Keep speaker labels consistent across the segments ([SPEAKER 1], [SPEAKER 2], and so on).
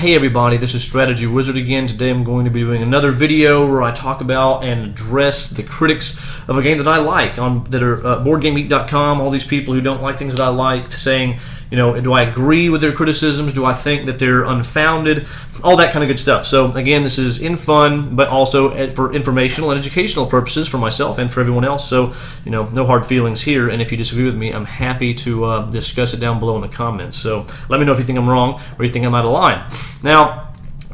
[SPEAKER 1] Hey everybody, this is Strategywizard again. Today I'm going to be doing another video where I talk about and address the critics of a game that I like that are BoardGameGeek.com, all these people who don't like things that I like, saying, you know, do I agree with their criticisms? Do I think that they're unfounded? All that kind of good stuff. So again, this is in fun, but also for informational and educational purposes for myself and for everyone else. So, you know, no hard feelings here. And if you disagree with me, I'm happy to discuss it down below in the comments. So let me know if you think I'm wrong or you think I'm out of line. Now,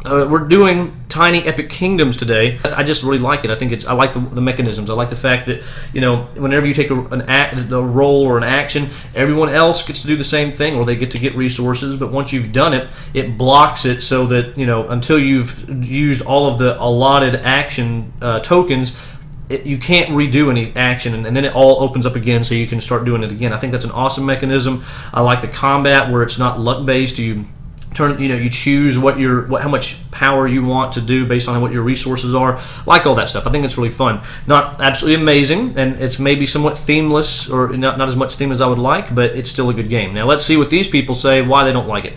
[SPEAKER 1] we're doing Tiny Epic Kingdoms today. I just really like it. I like the mechanisms. I like the fact that, you know, whenever you take a role or an action, everyone else gets to do the same thing, or they get to get resources. But once you've done it, it blocks it so that, you know, until you've used all of the allotted action tokens, you can't redo any action, and then it all opens up again so you can start doing it again. I think that's an awesome mechanism. I like the combat where it's not luck based. You choose how much power you want to do based on what your resources are. Like all that stuff. I think it's really fun. Not absolutely amazing, and it's maybe somewhat themeless, or not as much theme as I would like, but it's still a good game. Now let's see what these people say, why they don't like it.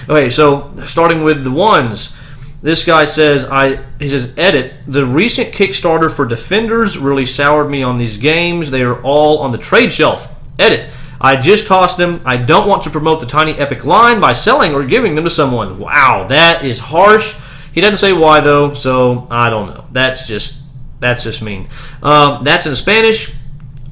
[SPEAKER 1] Okay, so starting with the ones. This guy says, edit, the recent Kickstarter for Defenders really soured me on these games. They are all on the trade shelf. Edit, I just tossed them. I don't want to promote the Tiny Epic line by selling or giving them to someone. Wow, that is harsh. He doesn't say why though, so I don't know. That's just mean. That's in Spanish.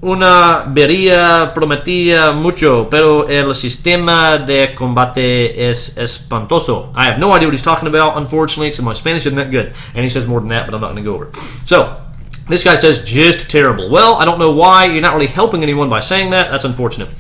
[SPEAKER 1] Una vería prometía mucho, pero el sistema de combate es espantoso. I have no idea what he's talking about, unfortunately, because my Spanish isn't that good. And he says more than that, but I'm not going to go over it. So, this guy says, just terrible. Well, I don't know why. You're not really helping anyone by saying that. That's unfortunate.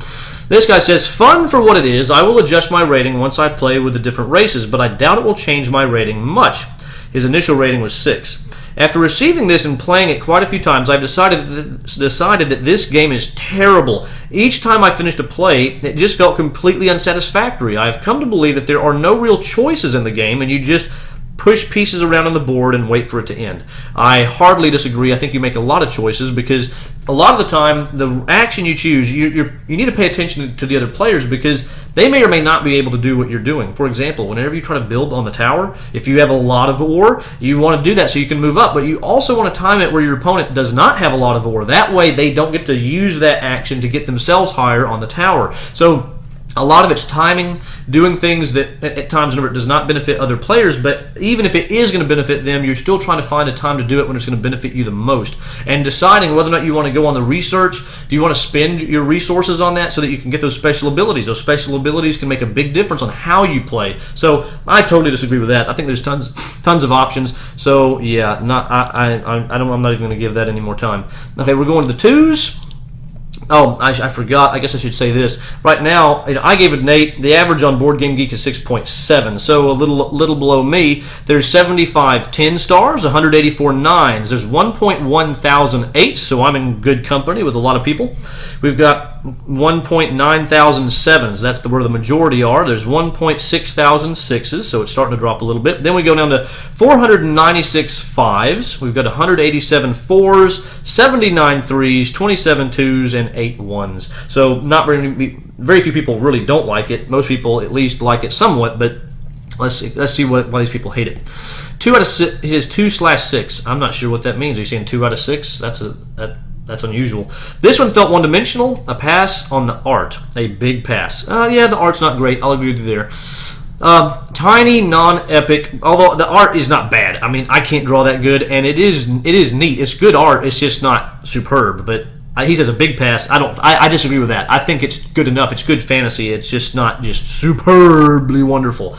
[SPEAKER 1] This guy says, fun for what it is. I will adjust my rating once I play with the different races, but I doubt it will change my rating much. His initial rating was 6. After receiving this and playing it quite a few times, I've decided that this game is terrible. Each time I finished a play, it just felt completely unsatisfactory. I've come to believe that there are no real choices in the game, and you just push pieces around on the board and wait for it to end. I hardly disagree. I think you make a lot of choices because a lot of the time, the action you choose, you need to pay attention to the other players because they may or may not be able to do what you're doing. For example, whenever you try to build on the tower, if you have a lot of ore, you want to do that so you can move up, but you also want to time it where your opponent does not have a lot of ore. That way, they don't get to use that action to get themselves higher on the tower. So, a lot of it's timing, doing things that at times whenever it does not benefit other players, but even if it is going to benefit them, you're still trying to find a time to do it when it's going to benefit you the most. And deciding whether or not you want to go on the research, do you want to spend your resources on that so that you can get those special abilities? Those special abilities can make a big difference on how you play. So I totally disagree with that. I think there's tons of options. So yeah, I'm not even going to give that any more time. Okay, we're going to the twos. Oh, I forgot. I guess I should say this. Right now, I gave it an 8. The average on Board Game Geek is 6.7, so a little below me. There's 75 10 stars, 184 9s. There's 1.1 thousand 8s, so I'm in good company with a lot of people. We've got 1.9 thousand 7s. That's where the majority are. There's 1.6 thousand 6s, so it's starting to drop a little bit. Then we go down to 496 5s. We've got 187 4s, 79 3s, 27 2s, and 8 1s. So not very few people really don't like it. Most people at least like it somewhat, but let's see why these people hate it. 2 out of 6. His 2/6. I'm not sure what that means. Are you saying 2 out of 6? That's unusual. This one felt one-dimensional. A pass on the art. A big pass. Yeah, the art's not great. I'll agree with you there. Tiny, non-epic, although the art is not bad. I mean, I can't draw that good, and it is neat. It's good art. It's just not superb, but he says a big pass. I disagree with that. I think it's good enough. It's good fantasy. It's just not just superbly wonderful.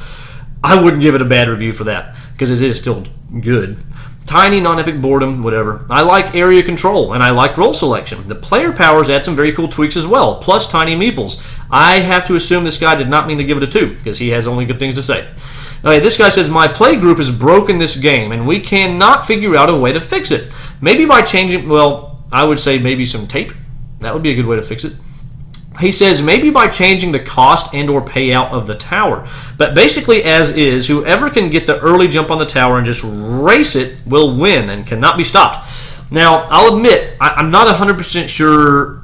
[SPEAKER 1] I wouldn't give it a bad review for that because it is still good. Tiny, non-epic boredom, whatever. I like area control, and I like role selection. The player powers add some very cool tweaks as well, plus tiny meeples. I have to assume this guy did not mean to give it a 2, because he has only good things to say. Okay, this guy says, my play group has broken this game, and we cannot figure out a way to fix it. Maybe by changing, well, I would say maybe some tape. That would be a good way to fix it. He says maybe by changing the cost and or payout of the tower. But basically as is, whoever can get the early jump on the tower and just race it will win and cannot be stopped. Now, I'll admit, I'm not 100% sure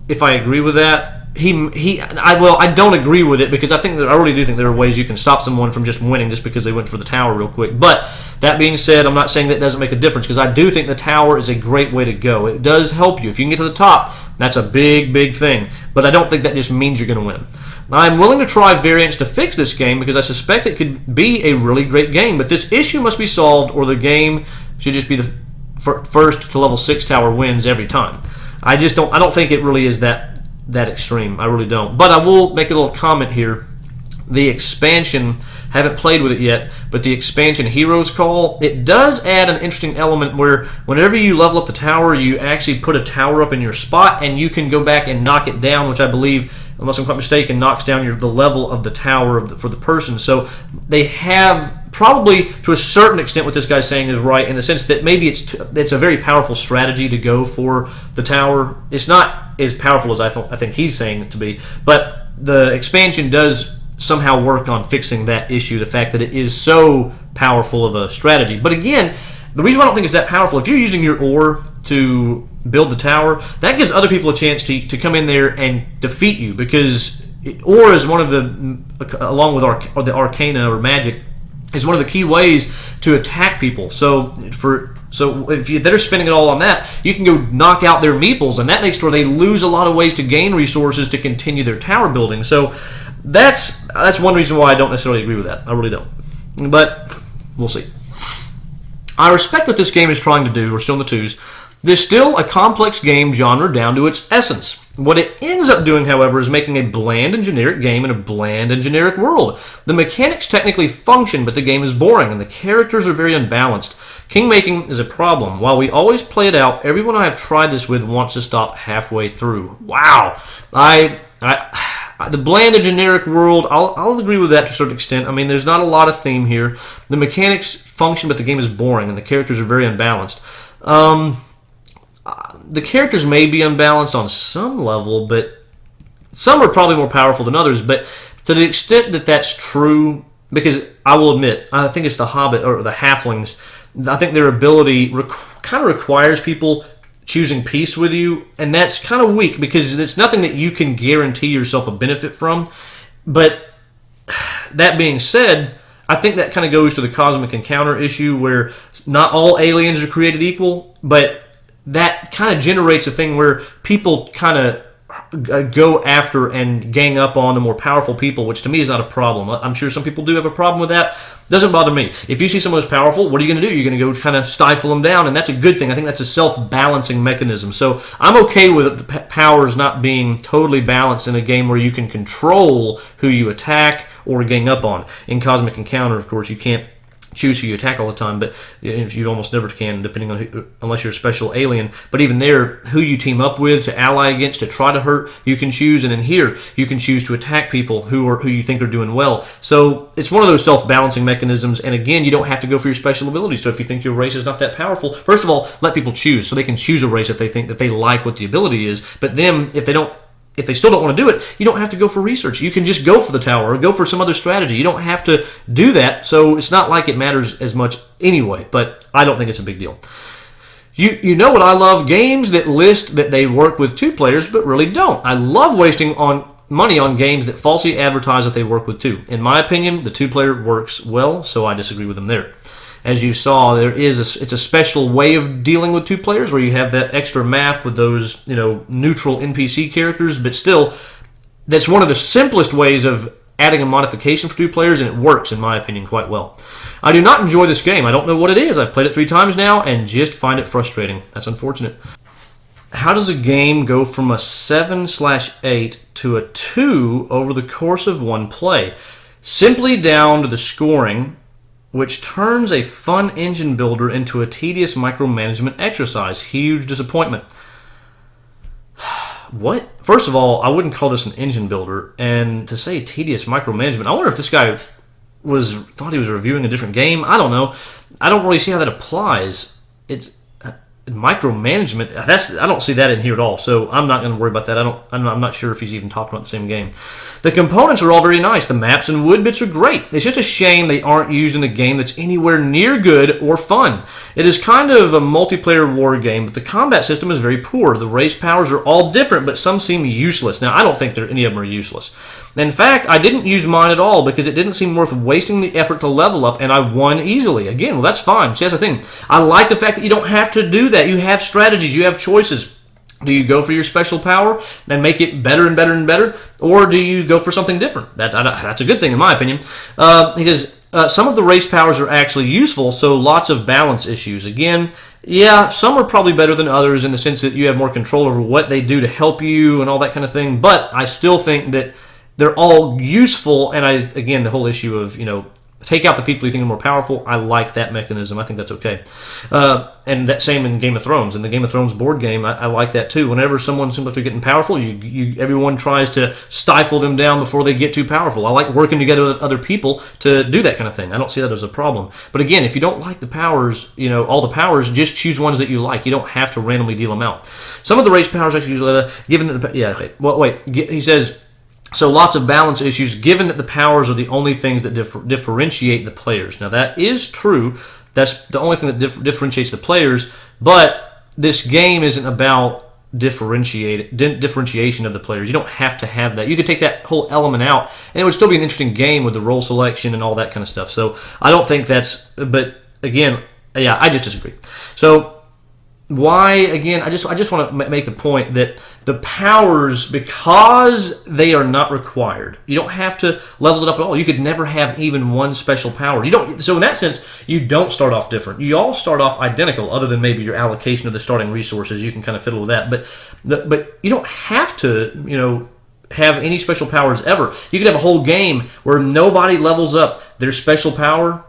[SPEAKER 1] if I agree with that. I don't agree with it because I really do think there are ways you can stop someone from just winning just because they went for the tower real quick. But that being said, I'm not saying that doesn't make a difference because I do think the tower is a great way to go. It does help you. If you can get to the top, that's a big thing. But I don't think that just means you're going to win. I'm willing to try variants to fix this game because I suspect it could be a really great game. But this issue must be solved or the game should just be the first to level 6 tower wins every time. I don't think it really is that extreme. I really don't. But I will make a little comment here. The expansion, haven't played with it yet, but the expansion Heroes Call, it does add an interesting element where whenever you level up the tower, you actually put a tower up in your spot and you can go back and knock it down, which I believe, unless I'm quite mistaken, knocks down the level of the tower for the person. So they have probably, to a certain extent, what this guy's saying is right in the sense that maybe it's a very powerful strategy to go for the tower. It's not as powerful as I think he's saying it to be, but the expansion does somehow work on fixing that issue, the fact that it is so powerful of a strategy. But again, the reason why I don't think it's that powerful, if you're using your ore to build the tower, that gives other people a chance to come in there and defeat you, because ore is one of the, along with the arcana or magic, is one of the key ways to attack people. So if they're spending it all on that, you can go knock out their meeples, and that makes it where they lose a lot of ways to gain resources to continue their tower building. So that's one reason why I don't necessarily agree with that. I really don't. But we'll see. I respect what this game is trying to do. We're still in the twos. There's still a complex game genre down to its essence. What it ends up doing, however, is making a bland and generic game in a bland and generic world. The mechanics technically function, but the game is boring, and the characters are very unbalanced. Kingmaking is a problem. While we always play it out, everyone I have tried this with wants to stop halfway through. Wow. The bland and generic world, I'll agree with that to a certain extent. I mean, there's not a lot of theme here. The mechanics function, but the game is boring, and the characters are very unbalanced. The characters may be unbalanced on some level, but some are probably more powerful than others. But to the extent that that's true, because I will admit, I think it's the Hobbit or the Halflings, I think their ability kind of requires people choosing peace with you, and that's kind of weak because it's nothing that you can guarantee yourself a benefit from. But that being said, I think that kind of goes to the cosmic encounter issue where not all aliens are created equal, but that kind of generates a thing where people kind of go after and gang up on the more powerful people, which to me is not a problem. I'm sure some people do have a problem with that. Doesn't bother me. If you see someone who's powerful, what are you going to do? You're going to go kind of stifle them down, and that's a good thing. I think that's a self-balancing mechanism. So I'm okay with the powers not being totally balanced in a game where you can control who you attack or gang up on. In Cosmic Encounter, of course, you can't choose who you attack all the time, but you almost never can, depending on unless you're a special alien. But even there, who you team up with to ally against, to try to hurt, you can choose. And in here, you can choose to attack people who you think are doing well. So it's one of those self-balancing mechanisms. And again, you don't have to go for your special abilities. So if you think your race is not that powerful, first of all, let people choose, so they can choose a race if they think that they like what the ability is. But then, if they still don't want to do it, you don't have to go for research. You can just go for the tower or go for some other strategy. You don't have to do that, so it's not like it matters as much anyway, but I don't think it's a big deal. You know what I love? Games that list that they work with 2 players but really don't. I love wasting money on games that falsely advertise that they work with 2. In my opinion, the 2-player works well, so I disagree with them there. As you saw, it's a special way of dealing with 2 players where you have that extra map with those neutral NPC characters, but still, that's one of the simplest ways of adding a modification for 2 players, and it works, in my opinion, quite well. I do not enjoy this game. I don't know what it is. I've played it 3 times now and just find it frustrating. That's unfortunate. How does a game go from a 7/8 to a 2 over the course of one play? Simply down to the scoring, which turns a fun engine builder into a tedious micromanagement exercise. Huge disappointment. What? First of all, I wouldn't call this an engine builder, and to say tedious micromanagement, I wonder if this guy thought he was reviewing a different game. I don't know. I don't really see how that applies. micromanagement, I don't see that in here at all, so I'm not going to worry about that. I'm not sure if he's even talking about the same game. The components are all very nice. The maps and wood bits are great. It's just a shame they aren't used in a game that's anywhere near good or fun. It is kind of a multiplayer war game, but the combat system is very poor. The race powers are all different, but some seem useless. Now, I don't think any of them are useless. In fact, I didn't use mine at all because it didn't seem worth wasting the effort to level up, and I won easily. Again, well, that's fine. See, that's the thing. I like the fact that you don't have to do that. You have strategies. You have choices. Do you go for your special power and make it better and better and better, or do you go for something different? That's a good thing, in my opinion. He says, some of the race powers are actually useful, so lots of balance issues. Again, yeah, some are probably better than others in the sense that you have more control over what they do to help you and all that kind of thing, but I still think that they're all useful, and again, the whole issue of, take out the people you think are more powerful, I like that mechanism. I think that's okay. And that same in Game of Thrones. In the Game of Thrones board game, I like that too. Whenever someone seems like they're getting powerful, everyone tries to stifle them down before they get too powerful. I like working together with other people to do that kind of thing. I don't see that as a problem. But again, if you don't like the powers, all the powers, just choose ones that you like. You don't have to randomly deal them out. Some of the race powers actually, given that he says, so lots of balance issues given that the powers are the only things that differentiate the players. Now that is true. That's the only thing that differentiates the players, but this game isn't about differentiation of the players. You don't have to have that. You could take that whole element out and it would still be an interesting game with the role selection and all that kind of stuff. So I don't think but again, yeah, I just disagree. So why, again, I just want to make the point that the powers, because they are not required, you don't have to level it up at all. You could never have even one special power. So in that sense, you don't start off different. You all start off identical, other than maybe your allocation of the starting resources. You can kind of fiddle with that, but you don't have to, have any special powers ever. You could have a whole game where nobody levels up their special power.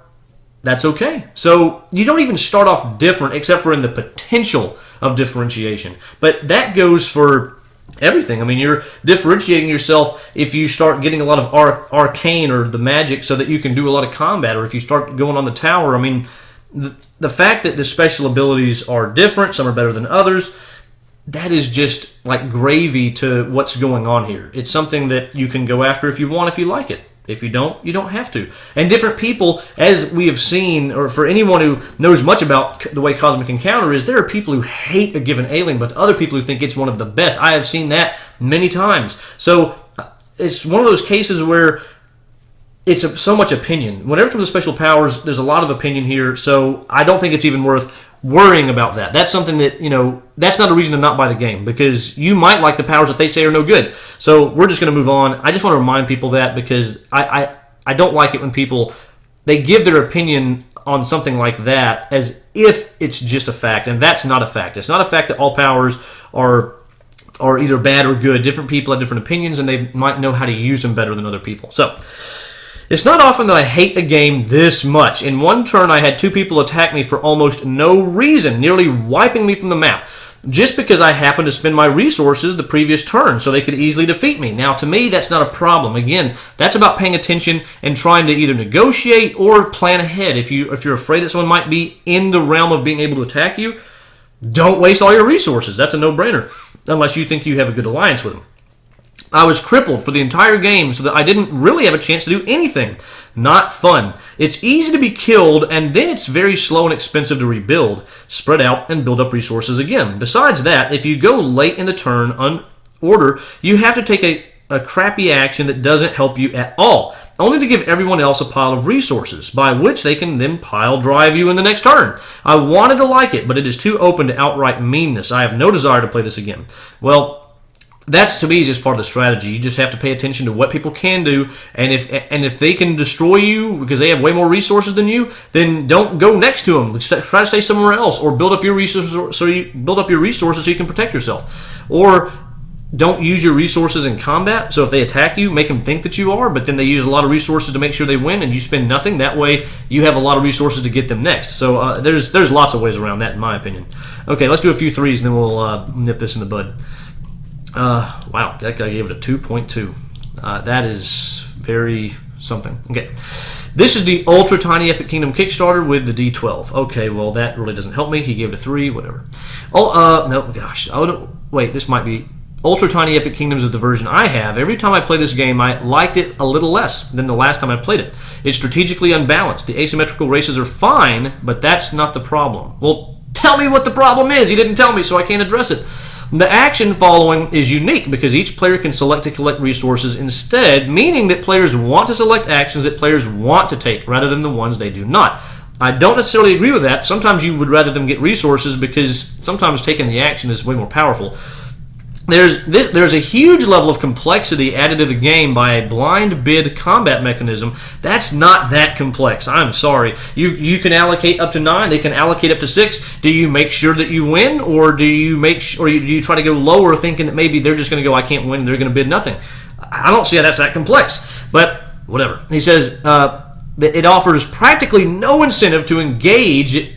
[SPEAKER 1] That's okay. So you don't even start off different except for in the potential of differentiation. But that goes for everything. I mean, you're differentiating yourself if you start getting a lot of arcane or the magic so that you can do a lot of combat, or if you start going on the tower. I mean, the fact that the special abilities are different, some are better than others, that is just like gravy to what's going on here. It's something that you can go after if you want, if you like it. If you don't, you don't have to. And different people, as we have seen, or for anyone who knows much about the way Cosmic Encounter is, there are people who hate a given alien, but other people who think it's one of the best. I have seen that many times. So it's one of those cases where it's so much opinion. Whenever it comes to special powers, there's a lot of opinion here, so I don't think it's even worth worrying about that. That's something that, that's not a reason to not buy the game, because you might like the powers that they say are no good. So we're just going to move on. I just want to remind people that, because I don't like it when people, they give their opinion on something like that as if it's just a fact, and that's not a fact. It's not a fact that all powers are either bad or good. Different people have different opinions, and they might know how to use them better than other people. So it's not often that I hate a game this much. In one turn, I had two people attack me for almost no reason, nearly wiping me from the map, just because I happened to spend my resources the previous turn, so they could easily defeat me. Now, to me, that's not a problem. Again, that's about paying attention and trying to either negotiate or plan ahead. If you're afraid that someone might be in the realm of being able to attack you, don't waste all your resources. That's a no-brainer, unless you think you have a good alliance with them. I was crippled for the entire game so that I didn't really have a chance to do anything. Not fun. It's easy to be killed, and then it's very slow and expensive to rebuild, spread out, and build up resources again. Besides that, if you go late in the turn order, you have to take a crappy action that doesn't help you at all, only to give everyone else a pile of resources, by which they can then pile drive you in the next turn. I wanted to like it, but it is too open to outright meanness. I have no desire to play this again. Well, that's, to me, just part of the strategy. You just have to pay attention to what people can do, and if they can destroy you because they have way more resources than you, then don't go next to them. Try to stay somewhere else, or build up your resources so you can protect yourself, or don't use your resources in combat. So if they attack you, make them think that you are, but then they use a lot of resources to make sure they win, and you spend nothing. That way, you have a lot of resources to get them next. So there's lots of ways around that, in my opinion. Okay, let's do a few threes, and then we'll nip this in the bud. Wow, that guy gave it a 2.2. That is very something. Okay. This is the Ultra Tiny Epic Kingdom Kickstarter with the D12. Okay, well, that really doesn't help me. He gave it a 3, whatever. Oh, no, gosh. Oh, wait, this might be... Ultra Tiny Epic Kingdoms is the version I have. Every time I play this game, I liked it a little less than the last time I played it. It's strategically unbalanced. The asymmetrical races are fine, but that's not the problem. Well, tell me what the problem is. You didn't tell me, so I can't address it. The action following is unique because each player can select to collect resources instead, meaning that players want to select actions that players want to take rather than the ones they do not. I don't necessarily agree with that. Sometimes you would rather them get resources because sometimes taking the action is way more powerful. There's a huge level of complexity added to the game by a blind bid combat mechanism. That's not that complex. I'm sorry. You can allocate up to 9. They can allocate up to 6. Do you make sure that you win, or do you try to go lower, thinking that maybe they're just going to go, I can't win, they're going to bid nothing? I don't see how that's that complex. But whatever. He says that it offers practically no incentive to engage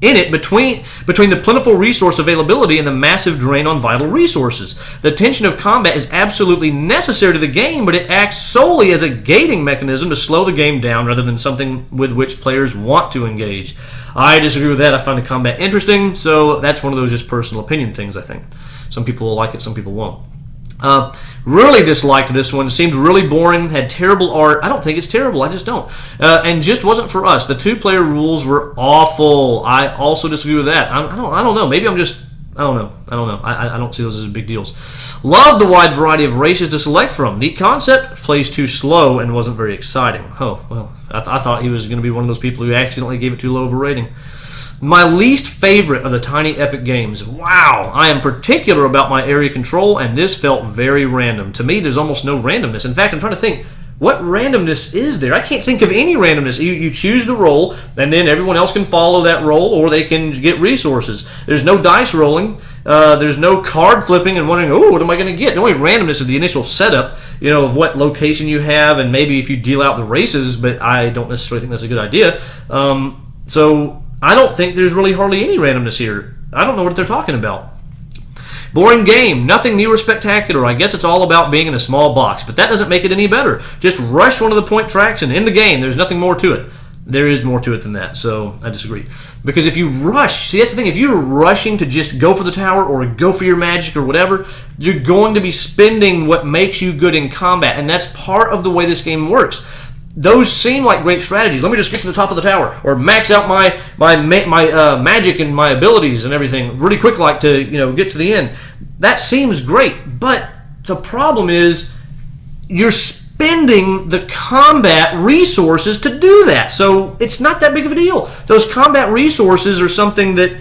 [SPEAKER 1] in it between the plentiful resource availability and the massive drain on vital resources. The tension of combat is absolutely necessary to the game, but it acts solely as a gating mechanism to slow the game down rather than something with which players want to engage. I disagree with that. I find the combat interesting, so that's one of those just personal opinion things, I think. Some people will like it, some people won't. Really disliked this one. Seemed really boring. Had terrible art. I don't think it's terrible. I just don't. And just wasn't for us. The 2-player rules were awful. I also disagree with that. I don't know. Maybe I'm just... I don't know. I don't see those as big deals. Love the wide variety of races to select from. Neat concept. Plays too slow and wasn't very exciting. Oh, well. I thought he was going to be one of those people who accidentally gave it too low of a rating. My least favorite of the Tiny Epic games. Wow, I am particular about my area control, and this felt very random. To me, there's almost no randomness. In fact, I'm trying to think, what randomness is there? I can't think of any randomness. You choose the role, and then everyone else can follow that role, or they can get resources. There's no dice rolling. There's no card flipping and wondering, oh, what am I going to get? The only randomness is the initial setup, of what location you have, and maybe if you deal out the races, but I don't necessarily think that's a good idea. So I don't think there's really hardly any randomness here. I don't know what they're talking about. Boring game. Nothing new or spectacular. I guess it's all about being in a small box, but that doesn't make it any better. Just rush one of the point tracks and end the game. There's nothing more to it. There is more to it than that, so I disagree. Because if you rush, see, that's the thing, if you're rushing to just go for the tower or go for your magic or whatever, you're going to be spending what makes you good in combat, and that's part of the way this game works. Those seem like great strategies. Let me just get to the top of the tower, or max out my magic and my abilities and everything really quick, like to get to the end. That seems great, but the problem is you're spending the combat resources to do that. So it's not that big of a deal. Those combat resources are something that,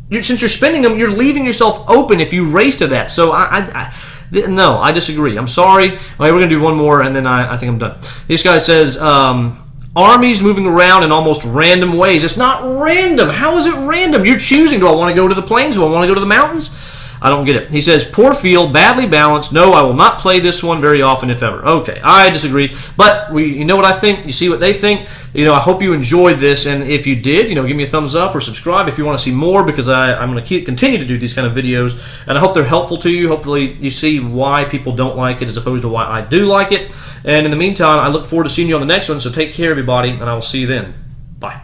[SPEAKER 1] since you're spending them, you're leaving yourself open if you race to that. So no, I disagree. I'm sorry. Okay, we're going to do one more, and then I think I'm done. This guy says, armies moving around in almost random ways. It's not random. How is it random? You're choosing. Do I want to go to the plains? Do I want to go to the mountains? I don't get it. He says, poor feel, badly balanced. No, I will not play this one very often, if ever. Okay, I disagree. But you know what I think? You see what they think? I hope you enjoyed this. And if you did, give me a thumbs up or subscribe if you want to see more, because I'm going to continue to do these kind of videos. And I hope they're helpful to you. Hopefully you see why people don't like it as opposed to why I do like it. And in the meantime, I look forward to seeing you on the next one. So take care, everybody, and I will see you then. Bye.